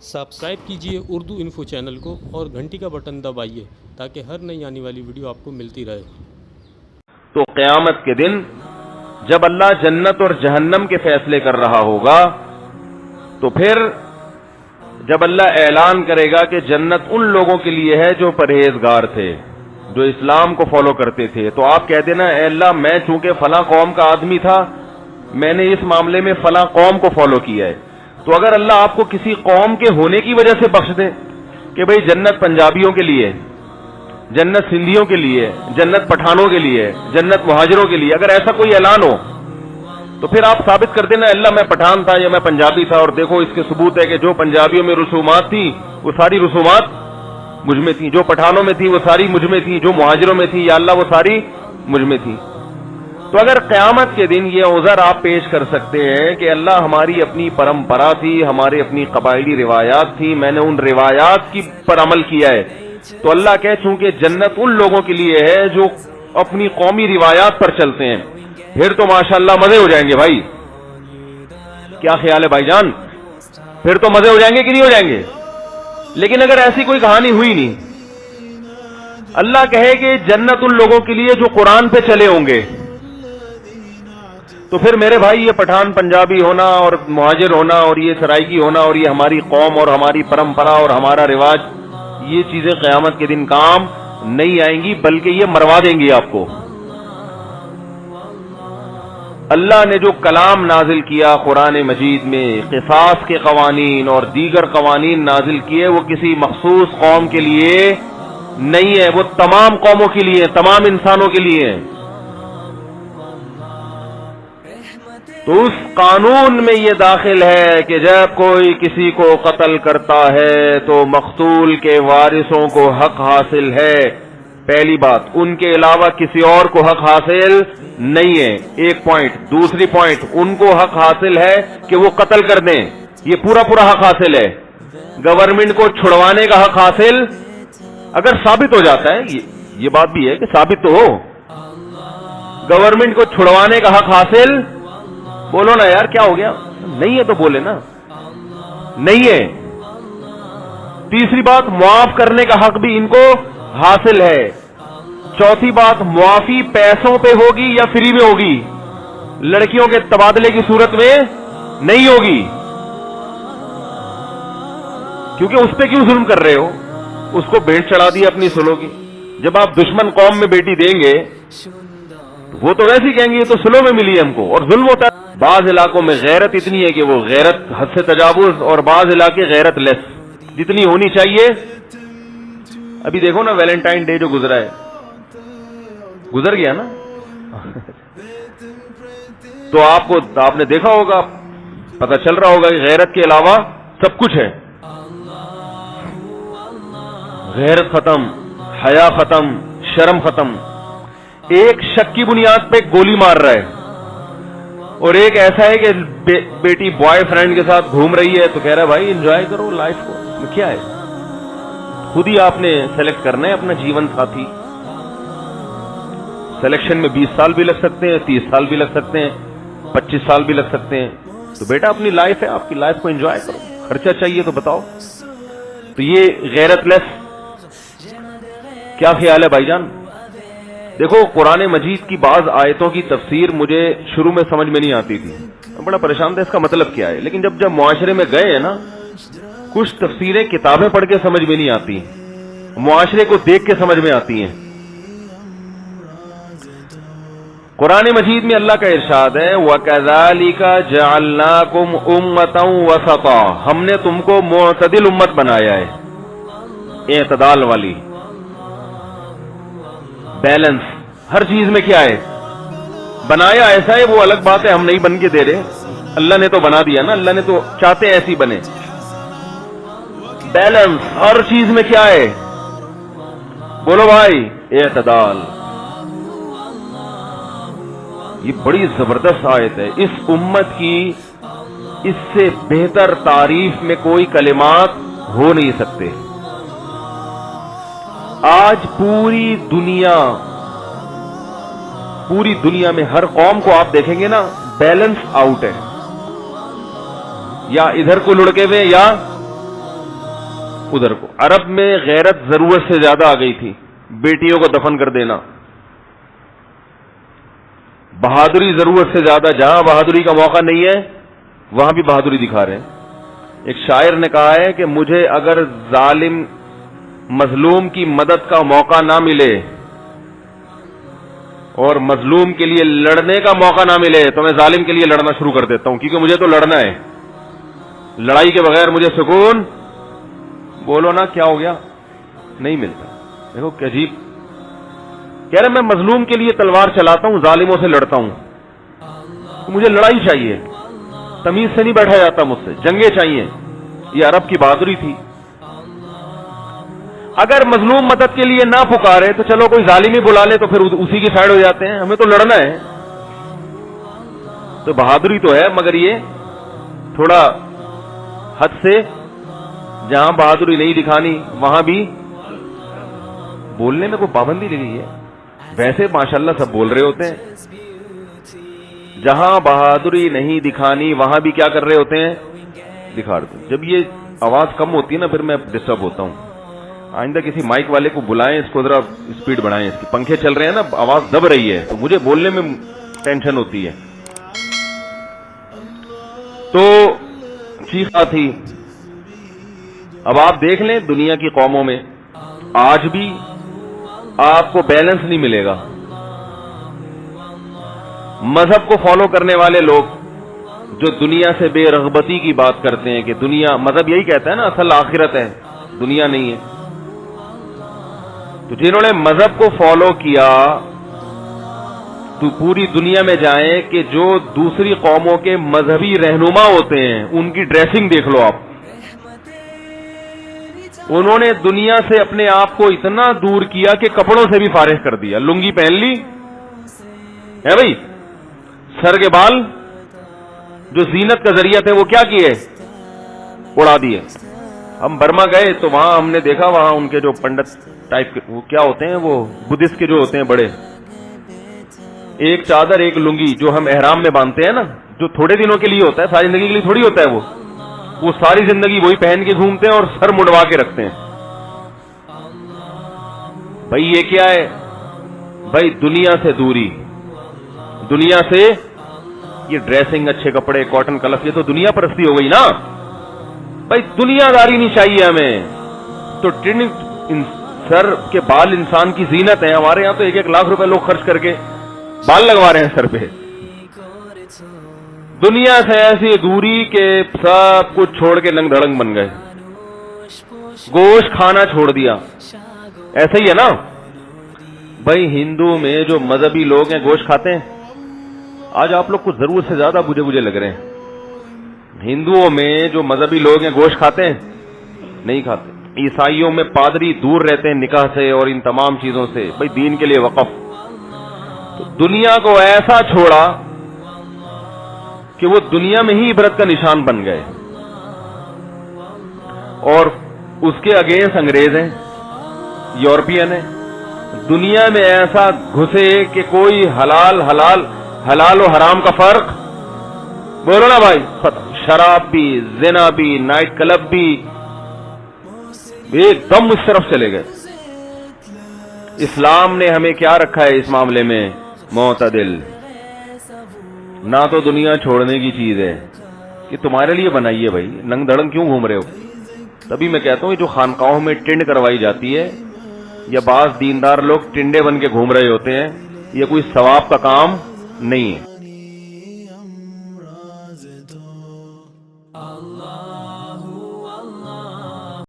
Subscribe कीजिए Urdu info channel को और घंटी का बटन दबाइए ताकि हर नई आने वाली वीडियो आपको मिलती रहे। तो क़यामत के दिन जब अल्लाह जन्नत और जहन्नम के फैसले कर रहा होगा, तो फिर जब अल्लाह ऐलान करेगा कि जन्नत उन लोगों के लिए है जो परहेजगार थे, जो इस्लाम को फॉलो करते थे, तो आप कह देना ऐ अल्लाह मैं चूंकि फलां कौम का आदमी था, मैंने इस मामले में फलां कौम को फॉलो किया है। तो अगर अल्लाह आपको किसी कौम के होने की वजह से बख्श दे कि भाई जन्नत पंजाबियों के लिए, जन्नत सिंधियों के लिए, जन्नत पठानों के लिए, जन्नत मुहाजिरों के लिए, अगर ऐसा कोई ऐलान हो तो फिर आप साबित कर देना अल्लाह मैं पठान था या मैं पंजाबी था, और देखो इसके सबूत है कि जो पंजाबियों में रसूमात थी वो सारी रसूमात मुझ में थी, जो पठानों में थी वो सारी मुझ में थी, जो मुहाजिरों में थी या अल्लाह वो सारी मुझ में थी। तो अगर क़यामत के दिन ये उज़र आप पेश कर सकते हैं कि अल्लाह हमारी अपनी परंपरा थी, हमारी अपनी कबायली रिवायात थी, मैंने उन रिवायात की पर अमल किया है, तो अल्लाह कह चूंकि जन्नत उन लोगों के लिए है जो अपनी कौमी रिवायात पर चलते हैं, फिर तो माशाअल्लाह मजे हो जाएंगे भाई। क्या ख्याल है भाईजान? फिर तो मजे हो जाएंगे कि नहीं हो जाएंगे? लेकिन अगर ऐसी कोई कहानी हुई नहीं, अल्लाह कहे कि जन्नत उन लोगों के लिए जो कुरान पे चले होंगे, तो फिर मेरे भाई ये पठान पंजाबी होना और मुहाजिर होना और ये सराइकी होना और ये हमारी कौम और हमारी परंपरा और हमारा रिवाज, ये चीजें क़यामत के दिन काम नहीं आएंगी, बल्कि ये मरवा देंगी आपको। अल्लाह ने जो कलाम नाजिल किया कुरान मजीद में, क़िसास के कवानीन और दीगर कवानीन नाजिल किए, वो किसी मखसूस कौम के लिए नहीं है, वो तमाम कौमों के लिए, तमाम इंसानों के लिए है। तो उस कानून में ये दाखिल है कि जब कोई किसी को कत्ल करता है तो मक़तूल के वारिसों को हक हासिल है। पहली बात, उनके अलावा किसी और को हक हासिल नहीं है, एक पॉइंट। दूसरी पॉइंट, उनको हक हासिल है कि वो कत्ल कर दें, ये पूरा पूरा हक हासिल है। गवर्नमेंट को छुड़वाने का हक हासिल अगर साबित हो जाता है, ये बात भी है कि साबित तो हो, गवर्नमेंट को छुड़वाने का हक हासिल, बोलो ना यार क्या हो गया, नहीं है तो बोले ना, नहीं है। तीसरी बात, मुआफ करने का हक भी इनको हासिल है। चौथी बात, मुआफी पैसों पे होगी या फ्री में होगी, लड़कियों के तबादले की सूरत में नहीं होगी, क्योंकि उस पे क्यों जुल्म कर रहे हो, उसको भेंट चढ़ा दी अपनी सुलो की। जब आप दुश्मन कौम में बेटी देंगे वो तो वैसे ही कहेंगे ये तो सुलो में मिली हमको, और जुल्म होता है। बाज इलाकों में गैरत इतनी है कि वो गैरत हद से तजावुज, और बाज इलाके गैरत लेस, जितनी होनी चाहिए। अभी देखो ना वैलेंटाइन डे जो गुजरा है, गुजर गया ना तो आपने देखा होगा, पता चल रहा होगा कि गैरत के अलावा सब कुछ है। गैरत खत्म, हया खत्म, शर्म खत्म। एक शक की बुनियाद पे गोली मार रहा है, और एक ऐसा है कि बेटी बॉयफ्रेंड के साथ घूम रही है तो कह रहा है भाई एंजॉय करो लाइफ को, क्या है, खुद ही आपने सेलेक्ट करना है अपना जीवन साथी। सिलेक्शन में 20 साल भी लग सकते हैं, 30 साल भी लग सकते हैं, 25 साल भी लग सकते हैं। तो बेटा अपनी लाइफ है, आपकी लाइफ को एंजॉय करो, खर्चा चाहिए तो बताओ। तो ये गैरतलेस, क्या ख्याल है भाईजान? देखो कुरान मजीद की बाज आयतों की तफसीर मुझे शुरू में समझ में नहीं आती थी, मैं बड़ा परेशान था इसका मतलब क्या है, लेकिन जब मुआशरे में गए हैं ना, कुछ तफसीरें किताबें पढ़ के समझ में नहीं आती, मुआशरे को देख के समझ में आती हैं। कुरान मजीद में अल्लाह का इरशाद है, वकज़ालिका जअलनाकुम उम्मतन वसता, हमने तुमको मुअतदिल उम्मत बनाया है, एतदाल वाली, बैलेंस हर चीज में। क्या है बनाया, ऐसा है वो अलग बात है, हम नहीं बन के दे रहे, अल्लाह ने तो बना दिया ना, अल्लाह ने तो चाहते ऐसी बने। बैलेंस हर चीज में क्या है, बोलो भाई, एतदाल। ये बड़ी जबरदस्त आयत है। इस उम्मत की इससे बेहतर तारीफ में कोई कलिमात हो नहीं सकते। आज पूरी दुनिया में हर कौम को आप देखेंगे ना, बैलेंस आउट है, या इधर को लुढ़के हुए या ادھر کو. عرب میں غیرت ضرورت سے زیادہ آ گئی تھی, بیٹیوں کو دفن کر دینا, بہادری ضرورت سے زیادہ, جہاں بہادری کا موقع نہیں ہے وہاں بھی بہادری دکھا رہے ہیں. ایک شاعر نے کہا ہے کہ مجھے اگر ظالم مظلوم کی مدد کا موقع نہ ملے اور مظلوم کے لیے لڑنے کا موقع نہ ملے تو میں ظالم کے لیے لڑنا شروع کر دیتا ہوں, کیونکہ مجھے تو لڑنا ہے, لڑائی کے بغیر مجھے سکون, بولو نا کیا ہو گیا, نہیں ملتا. دیکھو کہ عجیب کہہ رہے میں مظلوم کے لیے تلوار چلاتا ہوں, ظالموں سے لڑتا ہوں, مجھے لڑائی چاہیے, تمیز سے نہیں بیٹھا جاتا مجھ سے, جنگیں چاہیے. یہ عرب کی بہادری تھی. اگر مظلوم مدد کے لیے نہ پکارے تو چلو کوئی ظالم ہی بلا لے تو پھر اسی کی سائڈ ہو جاتے ہیں, ہمیں تو لڑنا ہے. تو بہادری تو ہے, مگر یہ تھوڑا حد سے, جہاں بہادری نہیں دکھانی وہاں بھی بولنے میں کوئی پابندی لگی ہے. ویسے ماشاءاللہ سب بول رہے ہوتے ہیں, جہاں بہادری نہیں دکھانی وہاں بھی کیا کر رہے ہوتے ہیں, دکھا دیتے ہیں. جب یہ آواز کم ہوتی ہے نا پھر میں ڈسٹرب ہوتا ہوں. آئندہ کسی مائک والے کو بلائیں, اس کو ذرا اسپیڈ بڑھائیں, اس کے پنکھے چل رہے ہیں نا, آواز دب رہی ہے تو مجھے بولنے میں ٹینشن ہوتی ہے. تو چیخا تھی. اب آپ دیکھ لیں دنیا کی قوموں میں آج بھی آپ کو بیلنس نہیں ملے گا. مذہب کو فالو کرنے والے لوگ جو دنیا سے بے رغبتی کی بات کرتے ہیں کہ دنیا, مذہب یہی کہتا ہے نا اصل آخرت ہے, دنیا نہیں ہے. تو جنہوں نے مذہب کو فالو کیا تو پوری دنیا میں جائیں کہ جو دوسری قوموں کے مذہبی رہنما ہوتے ہیں ان کی ڈریسنگ دیکھ لو آپ. انہوں نے دنیا سے اپنے آپ کو اتنا دور کیا کہ کپڑوں سے بھی فارغ کر دیا. لنگی پہن لی ہے بھائی, سر کے بال جو زینت کا ذریعہ تھے وہ کیا کیے, اڑا دیے. ہم برما گئے تو وہاں ہم نے دیکھا, وہاں ان کے جو پنڈت ٹائپ کے وہ کیا ہوتے ہیں, وہ بدھسٹ کے جو ہوتے ہیں بڑے, ایک چادر ایک لنگی جو ہم احرام میں باندھتے ہیں نا, جو تھوڑے دنوں کے لیے ہوتا ہے, ساری زندگی کے لیے تھوڑی ہوتا ہے, وہ ساری زندگی وہی پہن کے گھومتے ہیں اور سر منڈوا کے رکھتے ہیں. بھائی یہ کیا ہے, بھائی دنیا سے دوری, دنیا سے یہ ڈریسنگ, اچھے کپڑے, کاٹن کلف, یہ تو دنیا پرستی ہو گئی نا. بھائی دنیا داری نہیں چاہیے ہمیں. تو سر کے بال انسان کی زینت ہے. ہمارے یہاں تو 1-1 لاکھ روپے لوگ خرچ کر کے بال لگوا رہے ہیں سر پہ. دنیا سے ایسی دوری کہ سب کچھ چھوڑ کے لنگ دھڑنگ بن گئے, گوشت کھانا چھوڑ دیا. ایسا ہی ہے نا بھائی, ہندو میں جو مذہبی لوگ ہیں گوشت کھاتے ہیں. آج آپ لوگ کو ضرورت سے زیادہ بوجھے لگ رہے ہیں. ہندوؤں میں جو مذہبی لوگ ہیں گوشت کھاتے ہیں, نہیں کھاتے. عیسائیوں میں پادری دور رہتے ہیں نکاح سے اور ان تمام چیزوں سے, بھائی دین کے لیے وقف. تو دنیا کو ایسا چھوڑا کہ وہ دنیا میں ہی عبرت کا نشان بن گئے. اور اس کے اگینسٹ انگریز ہیں, یورپین ہیں. دنیا میں ایسا گھسے کہ کوئی حلال و حرام کا فرق, بولو نا بھائی, شراب بھی, زنا بھی, نائٹ کلب بھی, ایک دم اس طرف چلے گئے. اسلام نے ہمیں کیا رکھا ہے اس معاملے میں, معتدل. نہ تو دنیا چھوڑنے کی چیز ہے کہ تمہارے لیے بنائی ہے, بھائی ننگ دھڑنگ کیوں گھوم رہے ہو. تبھی میں کہتا ہوں جو خانقاہوں میں ٹنڈ کروائی جاتی ہے یا بعض دیندار لوگ ٹنڈے بن کے گھوم رہے ہوتے ہیں, یہ کوئی ثواب کا کام نہیں ہے.